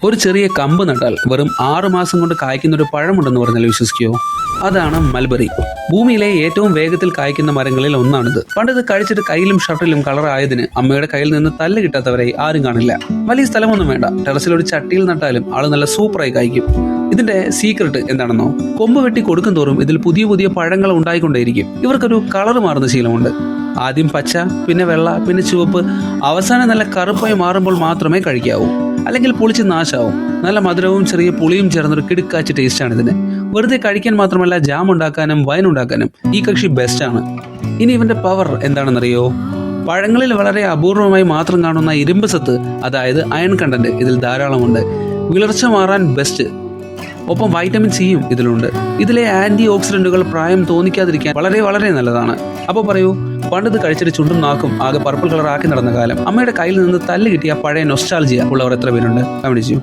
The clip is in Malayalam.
ഒരു ചെറിയ കമ്പ് നട്ടാൽ വെറും 6 മാസം കൊണ്ട് കായ്ക്കുന്ന ഒരു പഴമുണ്ടെന്ന് പറഞ്ഞാൽ വിശ്വസിക്കുമോ? അതാണ് മൽബറി. ഭൂമിയിലെ ഏറ്റവും വേഗത്തിൽ കായ്ക്കുന്ന മരങ്ങളിൽ ഒന്നാണിത്. പണ്ടിത് കഴിച്ചിട്ട് കയ്യിലും ഷർട്ടിലും കളറായതിന് അമ്മയുടെ കയ്യിൽ നിന്ന് തല്ല് കിട്ടാത്തവരായി ആരും കാണില്ല. വലിയ സ്ഥലമൊന്നും വേണ്ട, ടെറസിൽ ഒരു ചട്ടിയിൽ നട്ടാലും ആള് നല്ല സൂപ്പറായി കായ്ക്കും. ഇതിന്റെ സീക്രട്ട് എന്താണെന്നോ? കൊമ്പ് വെട്ടി കൊടുക്കും തോറും ഇതിൽ പുതിയ പുതിയ പഴങ്ങൾ ഉണ്ടായിക്കൊണ്ടേയിരിക്കും. ഇവർക്കൊരു കളർ മാറുന്ന ശീലമുണ്ട്. ആദ്യം പച്ച, പിന്നെ വെള്ള, പിന്നെ ചുവപ്പ്, അവസാനം നല്ല കറുപ്പായി മാറുമ്പോൾ മാത്രമേ കഴിക്കാവൂ. അല്ലെങ്കിൽ പൊളിച്ച് നാശാവും. നല്ല മധുരവും ചെറിയ പുളിയും ചേർന്നൊരു കിടുക്കാച്ച ടേസ്റ്റാണ് ഇതിന്. വെറുതെ കഴിക്കാൻ മാത്രമല്ല, ജാം ഉണ്ടാക്കാനും വൈൻ ഉണ്ടാക്കാനും ഈ കക്ഷി ബെസ്റ്റാണ്. ഇനി ഇവന്റെ പവർ എന്താണെന്നറിയോ? പഴങ്ങളിൽ വളരെ അപൂർവമായി മാത്രം കാണുന്ന ഇരുമ്പ് സത്ത്, അതായത് അയൺ കണ്ടന്റ് ഇതിൽ ധാരാളമുണ്ട്. വിളർച്ച മാറാൻ ബെസ്റ്റ്. ഒപ്പം വൈറ്റമിൻ സിയും ഇതിലുണ്ട്. ഇതിലെ ആന്റി ഓക്സിഡന്റുകൾ പ്രായം തോന്നിക്കാതിരിക്കാൻ വളരെ വളരെ നല്ലതാണ്. അപ്പോൾ പറയൂ, പണ്ടിത് കഴിച്ചിട്ട് ചുണ്ടും നാക്കും ആകെ പർപ്പിൾ കളർ ആക്കി നടന്ന കാലം, അമ്മയുടെ കയ്യിൽ നിന്ന് തല്ല് കിട്ടിയ പഴയ നൊസ്റ്റാൾജിയ ഉള്ളവർ എത്ര പേരുണ്ട്? കമന്റ് ചെയ്യൂ.